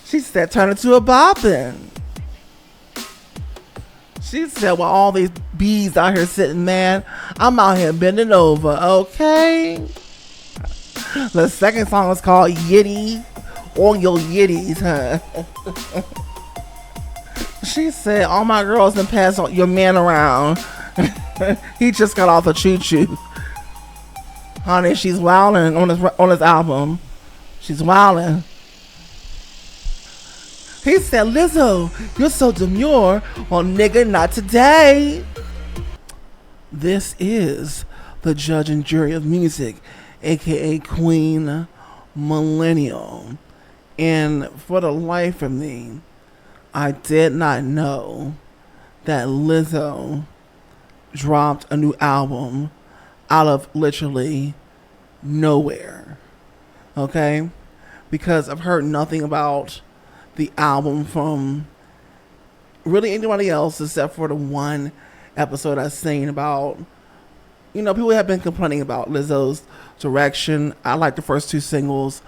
She said, turn it to a boppin'. She said, well, all these bees out here sitting, man, I'm out here bending over, okay? The second song is called Yitty. All your yitties, huh? She said, all my girls done pass your man around. He just got off the choo-choo. Honey, she's wilding on his album. She's wilding. He said, Lizzo, you're so demure. Well, nigga, not today. This is the judge and jury of music, aka Queen Millennial. And for the life of me, I did not know that Lizzo dropped a new album out of literally nowhere. Okay? Because I've heard nothing about the album from really anybody else except for the one episode I've seen about, people have been complaining about Lizzo's direction. I like the first two singles.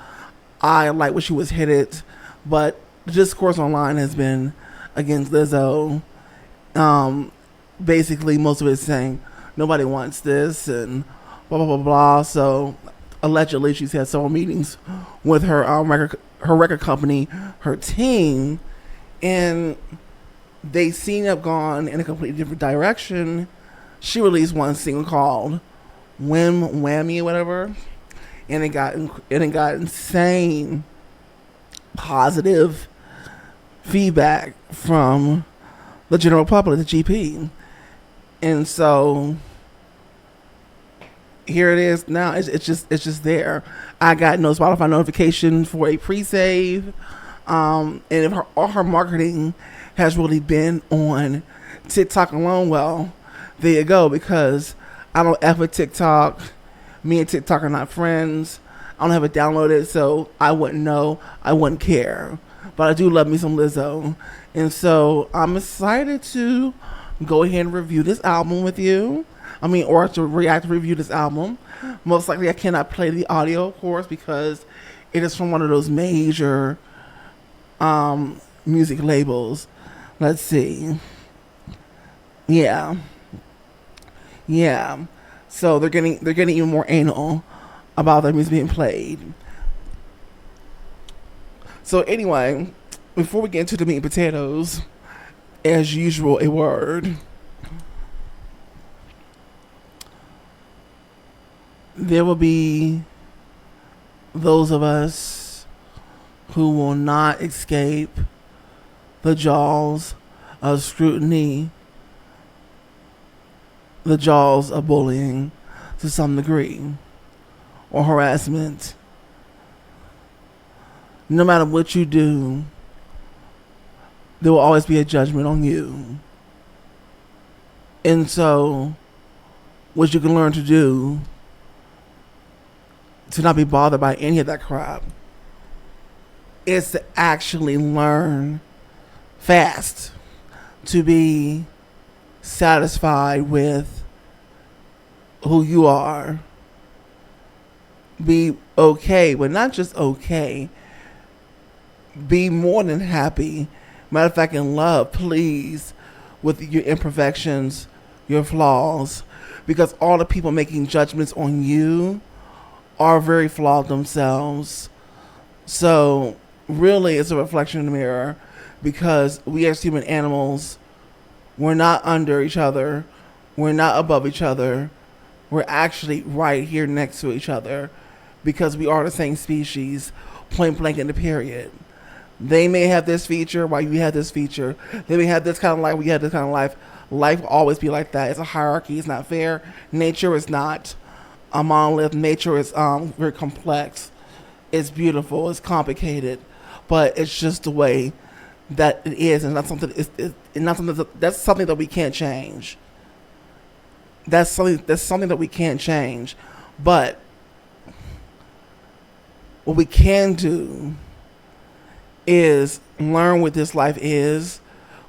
I like when she was headed, but the discourse online has been against Lizzo. Basically, most of it is saying nobody wants this and blah, blah, blah, blah. So allegedly, she's had several meetings with her record company, her team, and they seem to have gone in a completely different direction. She released one single called Whammy or whatever, and it got insane positive feedback from the general public, the GP. And so here it is now. It's just there. I got no Spotify notification for a pre-save. And if all her marketing has really been on TikTok alone, well, there you go. Because I don't F with TikTok. Me and TikTok are not friends. I don't have it downloaded, so I wouldn't know. I wouldn't care. But I do love me some Lizzo. And so I'm excited to go ahead and review this album with you. Or to review this album. Most likely I cannot play the audio, of course, because it is from one of those major music labels. Let's see. Yeah. So they're getting even more anal about their music being played. So anyway, before we get into the meat and potatoes, as usual, a word. There will be those of us who will not escape the jaws of scrutiny, the jaws of bullying to some degree, or harassment. No matter what you do, there will always be a judgment on you. And so, what you can learn to do to not be bothered by any of that crap is to actually learn fast to be satisfied with who you are. Be okay, but not just okay. Be more than happy. Matter of fact, in love, please, with your imperfections, your flaws, because all the people making judgments on you are very flawed themselves. So really it's a reflection in the mirror, because we as human animals, we're not under each other, we're not above each other, we're actually right here next to each other, because we are the same species, point blank in the period. They may have this feature while you have this feature. They may have this kind of life, we have this kind of life. Life will always be like that. It's a hierarchy. It's not fair. Nature is not a monolith. Nature is very complex. It's beautiful. It's complicated, but it's just the way that it is, and that's something. It's not something. That's something that we can't change. That's something that we can't change. But what we can do is learn what this life is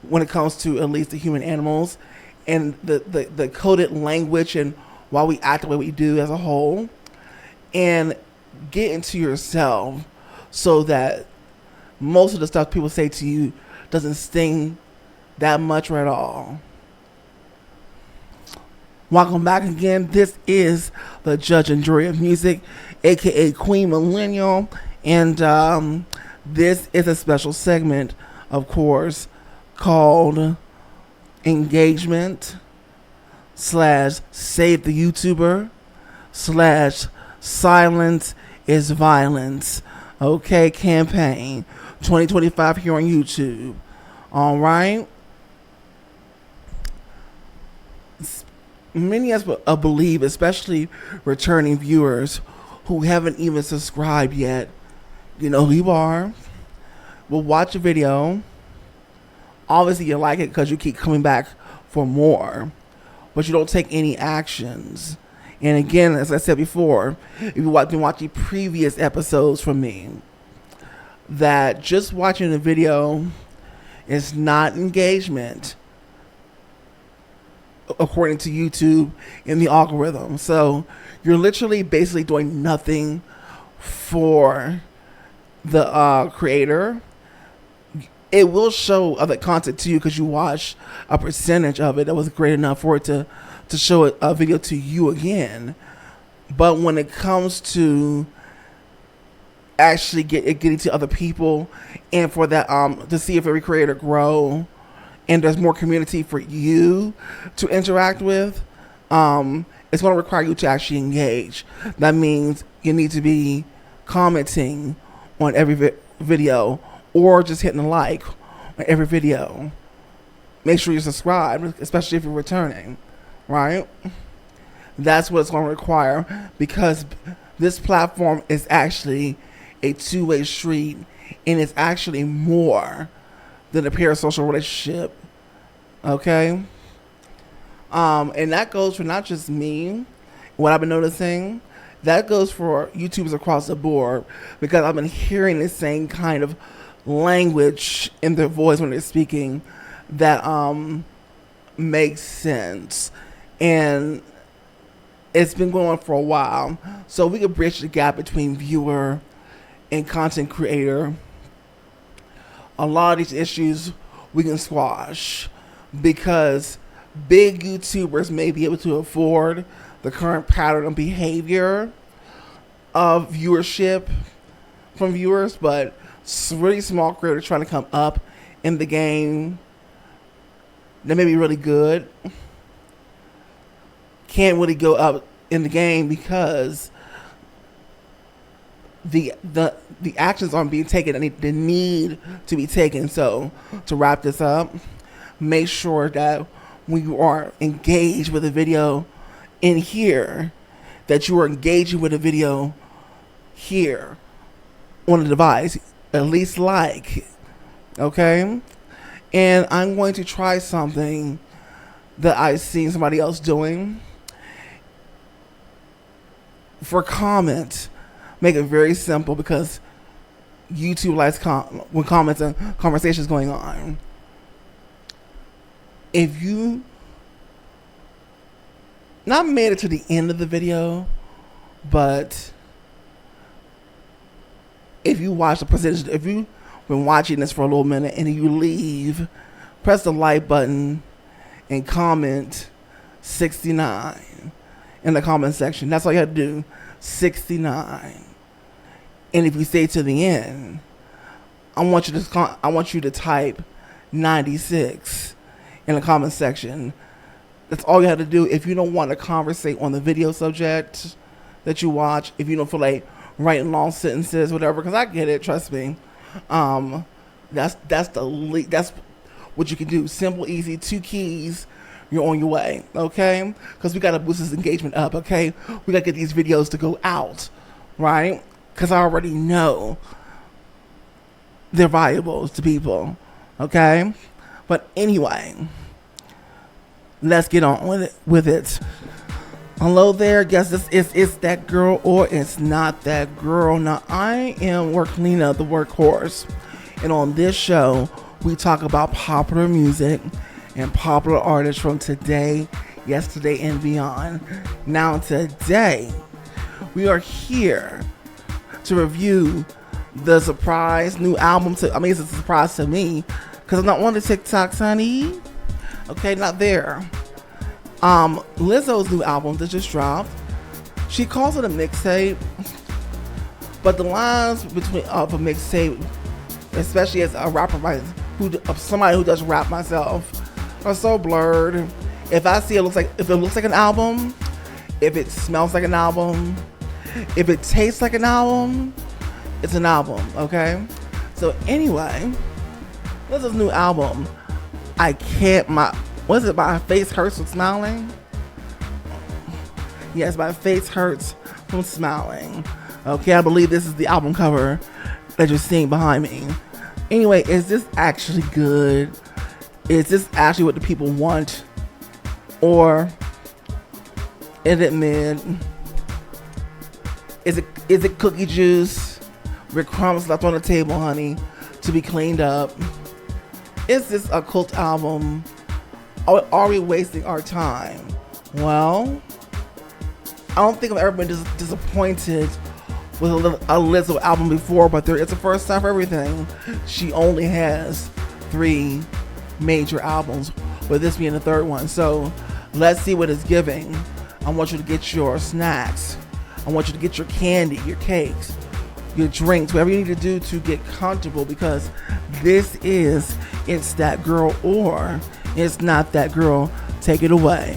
when it comes to at least the human animals, and the coded language and why we act the way we do as a whole, and get into yourself so that most of the stuff people say to you doesn't sting that much or at all. Welcome back again. This is the Judge and Jury of Music, aka Queen Millennial, and this is a special segment, of course, called Engagement / Save the YouTuber / Silence is Violence. Okay, campaign 2025 here on YouTube. All right. Many of us believe, especially returning viewers who haven't even subscribed yet, you know who you are, will watch a video. Obviously, you like it because you keep coming back for more, but you don't take any actions. And again, as I said before, if you've been watching previous episodes from me, that just watching a video is not engagement according to YouTube in the algorithm. So you're literally basically doing nothing for the creator. It will show other content to you because you watch a percentage of it that was great enough for it to show a video to you again. But when it comes to actually getting to other people and for that to see if every creator grow and there's more community for you to interact with, it's going to require you to actually engage. That means you need to be commenting on every video or just hitting a like on every video. Make sure you're subscribed, especially if you're returning, right? That's what it's going to require, because this platform is actually a two-way street, and it's actually more than a parasocial relationship. Okay? And that goes for not just me, what I've been noticing, that goes for YouTubers across the board, because I've been hearing the same kind of language in their voice when they're speaking that makes sense. And it's been going on for a while. So we could bridge the gap between viewer and content creator. A lot of these issues we can squash, because big YouTubers may be able to afford the current pattern of behavior of viewership from viewers, but really small creators trying to come up in the game that may be really good can't really go up in the game because the actions aren't being taken and they need to be taken. So to wrap this up, make sure that when you are engaged with a video in here, that you are engaging with a video here on the device, at least like, okay? And I'm going to try something that I've seen somebody else doing. For comment, make it very simple, because YouTube likes when comments and conversations going on. If you not made it to the end of the video, but if you watch the percentage, if you've been watching this for a little minute and you leave, press the like button and comment 69 in the comment section. That's all you have to do, 69. And if you stay to the end, I want you to type 96 in the comment section. That's all you have to do. If you don't want to conversate on the video subject that you watch, if you don't feel like writing long sentences, whatever, because I get it, trust me. That's what you can do. Simple, easy, 2 keys. You're on your way, okay? Because we got to boost this engagement up, okay? We got to get these videos to go out, right? Because I already know they're valuable to people, okay? But anyway, let's get on with it. Hello there. Guess this is It's That Girl or It's Not That Girl. Now, I am Worklina, the workhorse. And on this show, we talk about popular music and popular artists from today, yesterday, and beyond. Now, today, we are here to review the surprise new album to, I mean, it's a surprise to me because I'm not on the TikToks, honey. Okay, not there. Lizzo's new album that just dropped. She calls it a mixtape, but the lines between of a mixtape, especially as a rapper, somebody who does rap myself, are so blurred. If I see if it looks like an album, if it smells like an album, if it tastes like an album, it's an album, okay? So anyway, Lizzo's new album, my face hurts from smiling? Yes, my face hurts from smiling. Okay, I believe this is the album cover that you're seeing behind me. Anyway, is this actually good? Is this actually what the people want? Or is it mid? Is it cookie juice with crumbs left on the table, honey, to be cleaned up? Is this a cult album? Are we wasting our time? Well, I don't think I've ever been disappointed with a Lizzo album before, but it's a first time for everything. She only has 3 major albums, with this being the 3rd one. So let's see what it's giving. I want you to get your snacks. I want you to get your candy, your cakes, your drinks, whatever you need to do to get comfortable, because this is It's That Girl or It's Not That Girl. Take it away.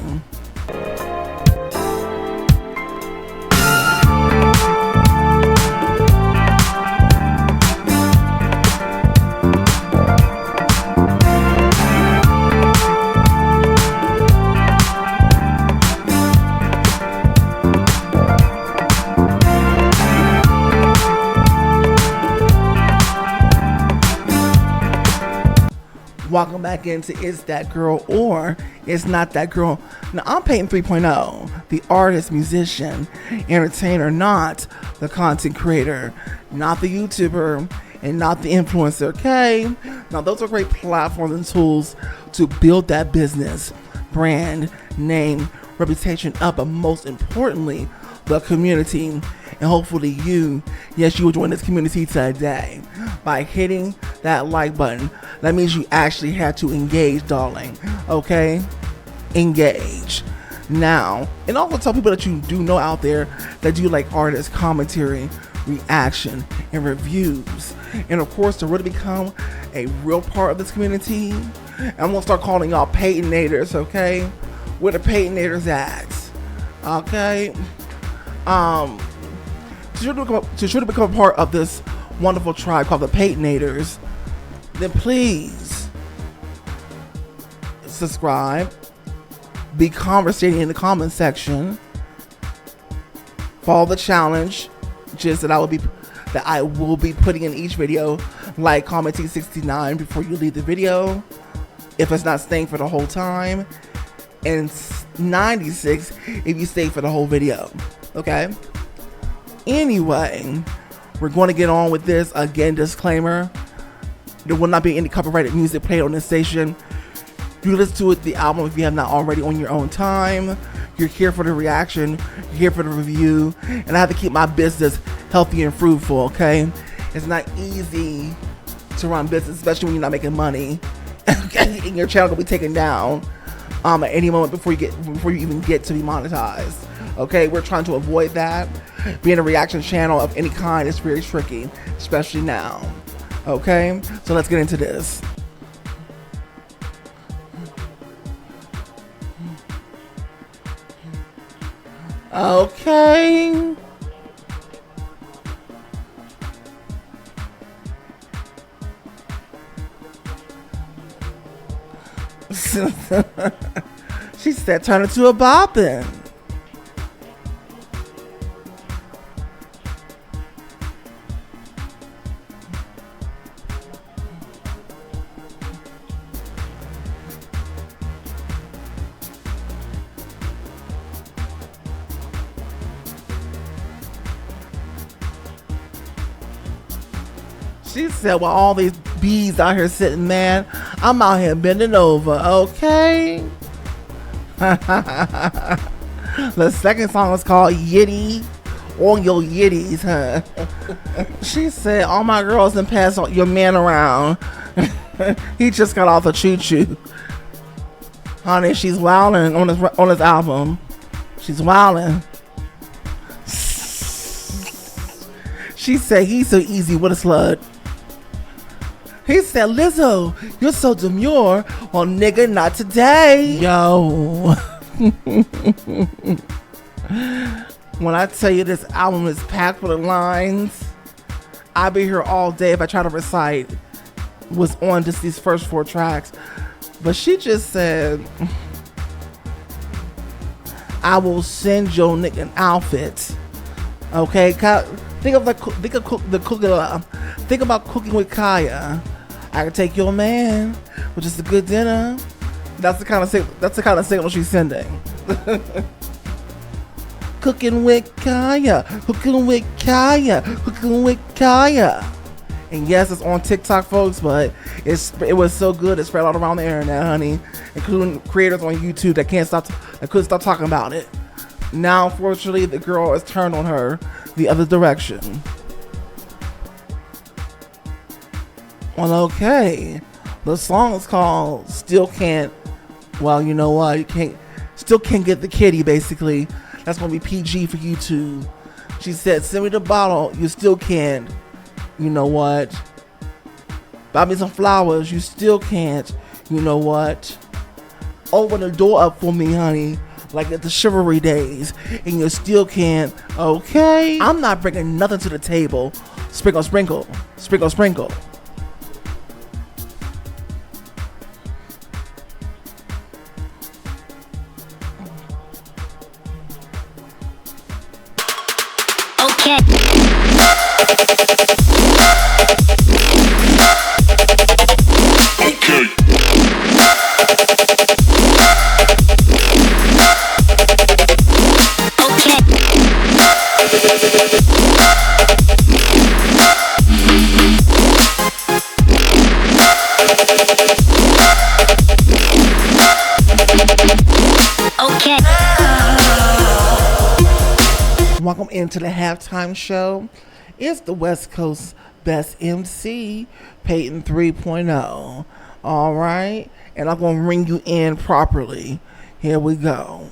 Welcome back into It's That Girl or It's Not That Girl. Now, I'm Peyton 3.0, the artist, musician, entertainer, not the content creator, not the YouTuber, and not the influencer, okay? Now, those are great platforms and tools to build that business, brand, name, reputation up, but most importantly, the community. And hopefully you will join this community today by hitting that like button. That means you actually had to engage, darling. Okay? Engage. Now, and also tell people that you do know out there that do like artist commentary, reaction, and reviews. And of course, to really become a real part of this community, I'm gonna start calling y'all Peytonators, okay? Where the Peytonators at? Okay? To sure to become a part of this wonderful tribe called the Peytonators, then please subscribe, be conversating in the comment section, follow the challenge just that I will be putting in each video, like commenting 69 before you leave the video if it's not staying for the whole time, and 96 if you stay for the whole video. Okay? Anyway, we're going to get on with this. Again, disclaimer, there will not be any copyrighted music played on this station. You listen to the album if you have not already on your own time. You're here for the reaction, you're here for the review, and I have to keep my business healthy and fruitful, okay? It's not easy to run business, especially when you're not making money. Okay, and your channel will be taken down at any moment before you even get to be monetized. Okay, we're trying to avoid that. Being a reaction channel of any kind is very tricky, especially now. Okay, so let's get into this. Okay. She said turn it to a boppin'. She said, well, all these bees out here sitting, man, I'm out here bending over, okay? The second song is called Yitty on your yitties, huh? She said, all my girls done pass your man around. He just got off the choo-choo. Honey, she's wilding on his album. She's wilding. She said, he's so easy with a slut. He said, Lizzo, you're so demure. Well, nigga, not today. Yo. When I tell you this album is packed with lines, I'll be here all day if I try to recite what's on just these first 4 tracks. But she just said, I will send your nigga an outfit. Okay? Think about cooking with Kaya. I can take your man, which is a good dinner. That's the kind of signal she's sending. Cooking with Kaya, cooking with Kaya, cooking with Kaya. And yes, it's on TikTok, folks, but it was so good it spread all around the internet, honey, including creators on YouTube that couldn't stop talking about it. Now, unfortunately, the girl has turned on her the other direction. Well, okay, the song is called "Still Can't." Well, you know what? Still can't get the kitty. Basically, that's gonna be PG for YouTube. She said, "Send me the bottle. You still can't. You know what? Buy me some flowers. You still can't. You know what? Open the door up for me, honey, like at the chivalry days, and you still can't. Okay, I'm not bringing nothing to the table. Sprinkle, sprinkle, sprinkle, sprinkle." Okay. Welcome into the halftime show. It's the West Coast best MC, Peyton 3.0. All right, and I'm gonna ring you in properly. Here we go.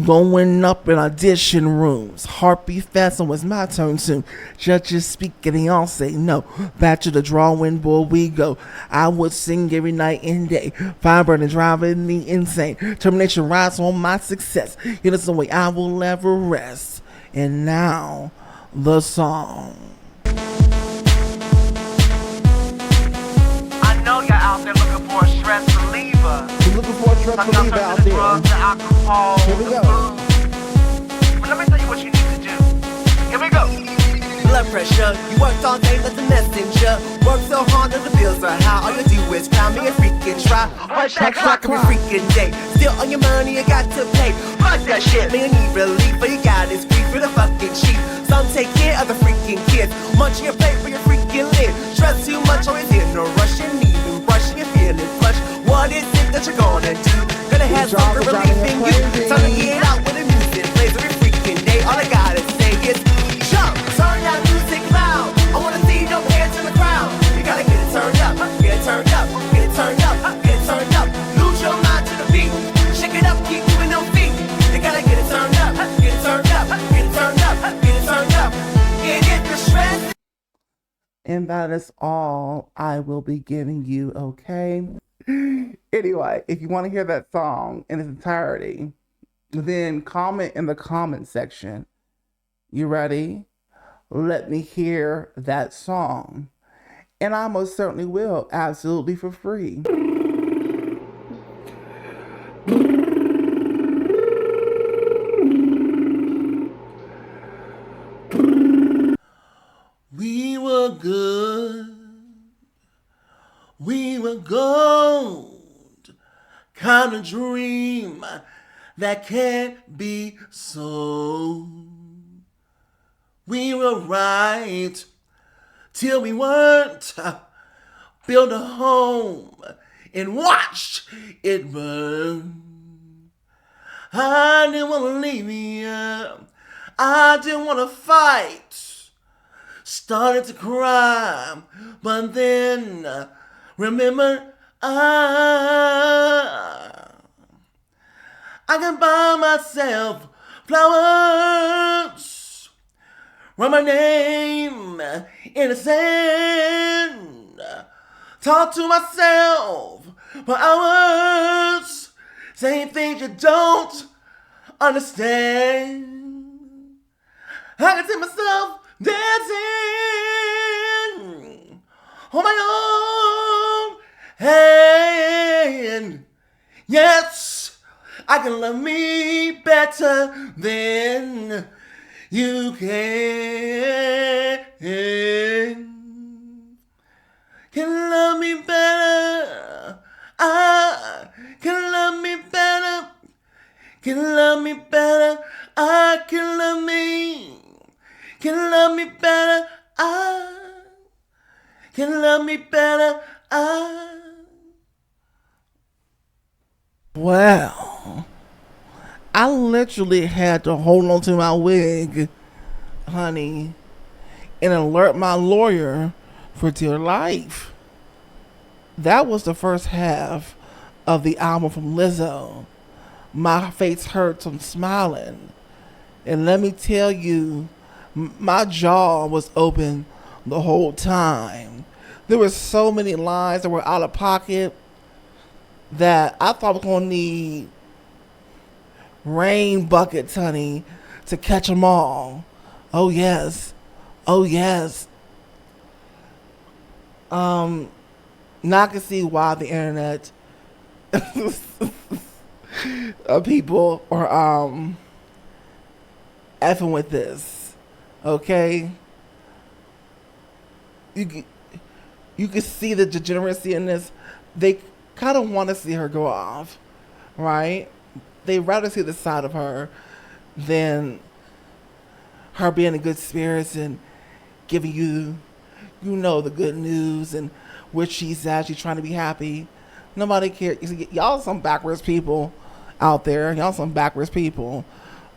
Going up in audition rooms. Heartbeat fast, and it's my turn soon. Judges speak and they all say no. Back to the drawing board we go. I would sing every night and day. Fire burning driving me insane. Termination rides on my success. It is the way I will ever rest. And now, the song. I know you're out there looking for a stress reliever. You're looking for a stress reliever out there. Drugs, the alcohol, Here we go. But let me tell you what you need to do. Here we go. Blood pressure, you worked all day like a messenger. Worked so hard that the bills are high. All you do is find me a freaking try. Heart that clock every freaking day. Still on your money, you got to pay. Fuck that shit, man, you need relief, but you got this free for the fucking cheap. Some take care of the freaking kids. Munching your plate for your freaking lid. Stress too much, always in a rush. You need to rush, you're feeling flush. What is it that you're gonna do? Gonna have some relief in you. Time to get out with the music plays every freaking day. All I gotta say is jump, turn that music loud. I wanna see your hands in the crowd. You gotta get it turned up, get it turned up, get it turned up, get it turned up. Lose your mind to the beat. Shake it up, keep moving them feet. You gotta get it turned up, get it turned up, get it turned up, get it turned up. Get the stress. And that is all I will be giving you, okay? Anyway, if you want to hear that song in its entirety, then comment in the comment section. You ready? Let me hear that song. And I most certainly will, absolutely for free. We were good. We were gold. Kind of dream that can't be sold. We were right till we weren't. Built a home and watched it burn. I didn't want to leave you. I didn't want to fight. Started to cry, but then remember I can buy myself flowers, write my name in the sand, talk to myself for hours, saying things you don't understand. I can see myself dancing on my own hand. Yes, I can love me better than you can. Can love me better. I can love me better. Can love me better. I can love me. Can love me better. I can love me better. Well, I literally had to hold on to my wig, honey, and alert my lawyer for dear life. That was the first half of the album from Lizzo. My face hurts from smiling. And let me tell you, my jaw was open the whole time. There were so many lines that were out of pocket that I thought I was going to need rain buckets, honey, to catch them all. Oh, yes. Oh, yes. Now I can see why the internet people are effing with this. Okay? You can see the degeneracy in this. They kind of want to see her go off, right? They rather see the side of her than her being in good spirits and giving you, the good news and where she's at. She's trying to be happy. Nobody cares. Y'all some backwards people out there. Y'all some backwards people.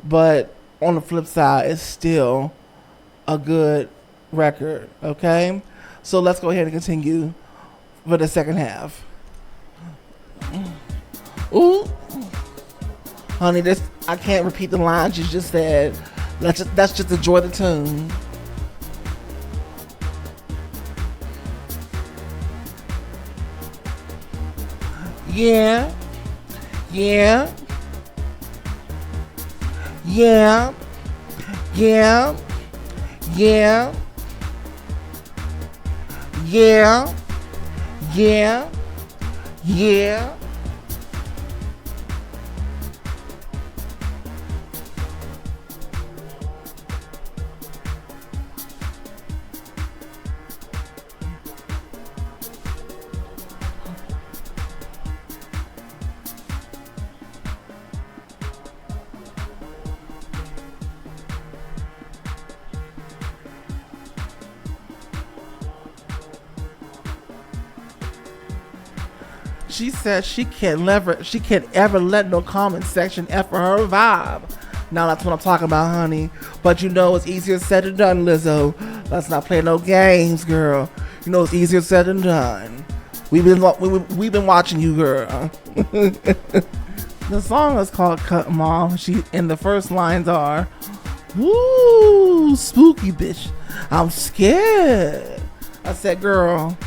But on the flip side, it's still a good record, okay? So let's go ahead and continue for the second half. Ooh. Honey, I can't repeat the lines you just said. Let's just enjoy the tune. Yeah. Yeah. Yeah. Yeah. Yeah. Yeah. Yeah. Yeah. She said she can't ever let no comment section F for her vibe. Now that's what I'm talking about, honey. But it's easier said than done, Lizzo. Let's not play no games, girl. It's easier said than done. We've been watching you, girl. The song is called "Cut 'Em Off." And the first lines are, "Woo, spooky bitch, I'm scared." I said, girl.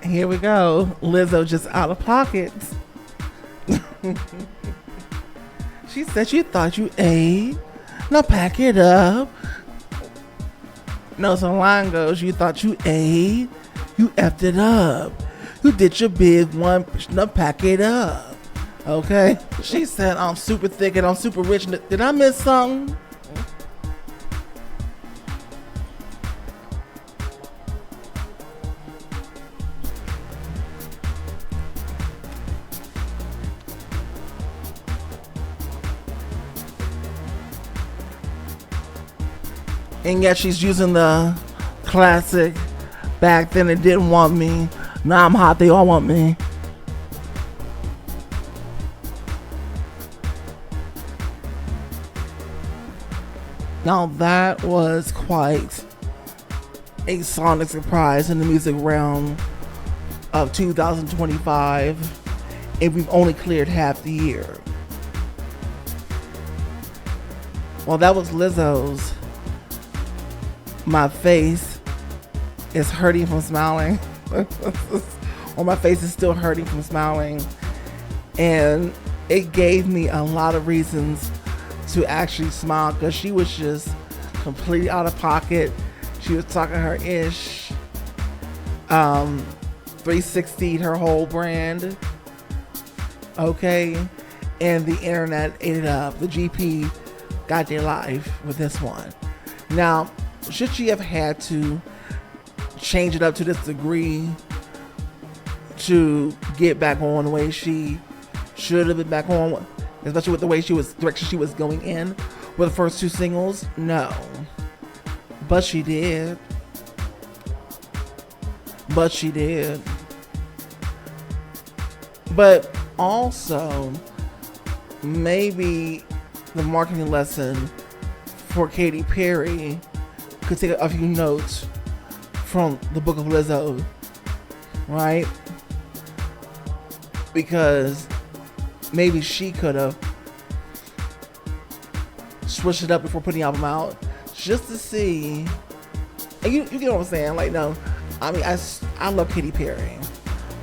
Here we go. Lizzo just out of pocket. She said you thought you ate. Now pack it up. No, so the line goes, you thought you ate. You effed it up. You did your big one. Now pack it up. Okay? She said I'm super thick and I'm super rich. Did I miss something? And yet she's using the classic, back then it didn't want me, now I'm hot, they all want me. Now that was quite a sonic surprise in the music realm of 2025, and we've only cleared half the year. Well, that was Lizzo's My Face is Hurting from Smiling. Or my face is still hurting from smiling. And it gave me a lot of reasons to actually smile, because she was just completely out of pocket. She was talking her ish. 360'd her whole brand. Okay. And the internet ate it up. The GP got their life with this one. Now, should she have had to change it up to this degree to get back on the way she should have been back on, especially with the way direction she was going in with the first two singles? No. But she did. But also, maybe the marketing lesson for Katy Perry could take a few notes from the book of Lizzo, right? Because maybe she could have switched it up before putting the album out, just to see. And you get what I'm saying? Like, no, I mean, I love Katy Perry,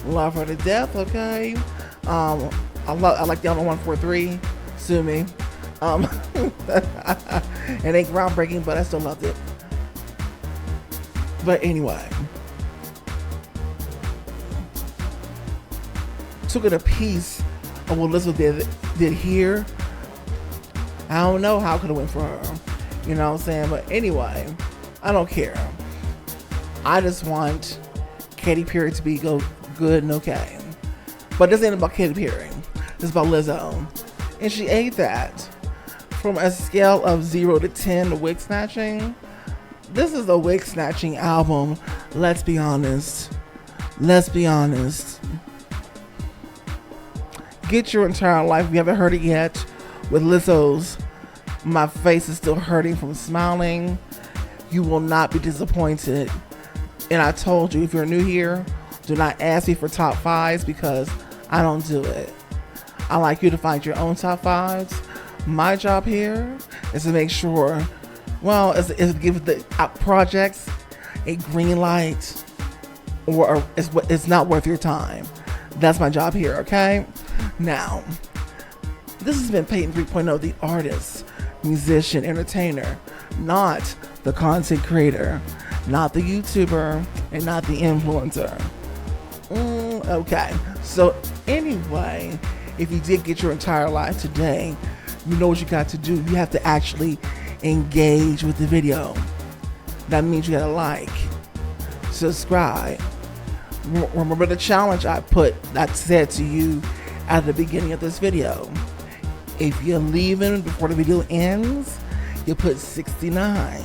love her to death. Okay, I like the album 143. Sue me. It ain't groundbreaking, but I still loved it. But anyway, took it a piece of what Lizzo did here. I don't know how it could have went for her. You know what I'm saying? But anyway, I don't care. I just want Katy Perry to be good and okay. But this ain't about Katy Perry. It's about Lizzo. And she ate that. From a scale of 0 to 10, the wig snatching. This is a wig snatching album. Let's be honest. Get your entire life, if you haven't heard it yet, with Lizzo's My Face is Still Hurting from Smiling. You will not be disappointed. And I told you, if you're new here, do not ask me for top fives, because I don't do it. I like you to find your own top fives. My job here is to make sure, well, is to give the projects a green light, or it's not worth your time. That's my job here, okay? Now, this has been Peyton 3.0, the artist, musician, entertainer, not the content creator, not the YouTuber, and not the influencer. Okay, so anyway, if you did get your entire life today, you know what you got to do. You have to actually engage with the video. That means you gotta like, subscribe. Remember the challenge I said to you at the beginning of this video. If you're leaving before the video ends, you put 69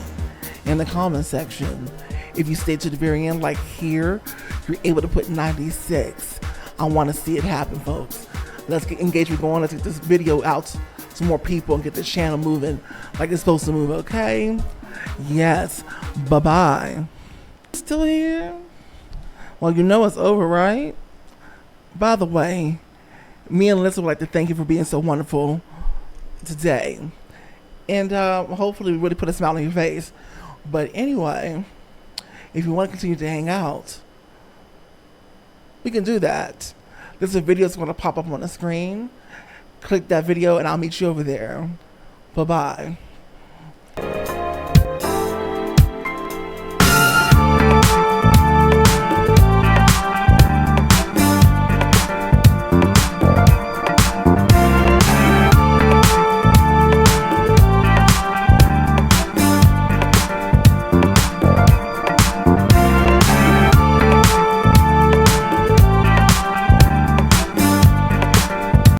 in the comment section. If you stay to the very end, like here, you're able to put 96. I want to see it happen, folks. Let's get engaged. We're going. Let's get this video out to more people and get this channel moving like it's supposed to move, okay? Yes. Bye-bye. Still here? Well, you know it's over, right? By the way, me and Lizzo would like to thank you for being so wonderful today. And hopefully we really put a smile on your face. But anyway, if you want to continue to hang out, we can do that. There's a video that's going to pop up on the screen. Click that video and I'll meet you over there. Bye-bye.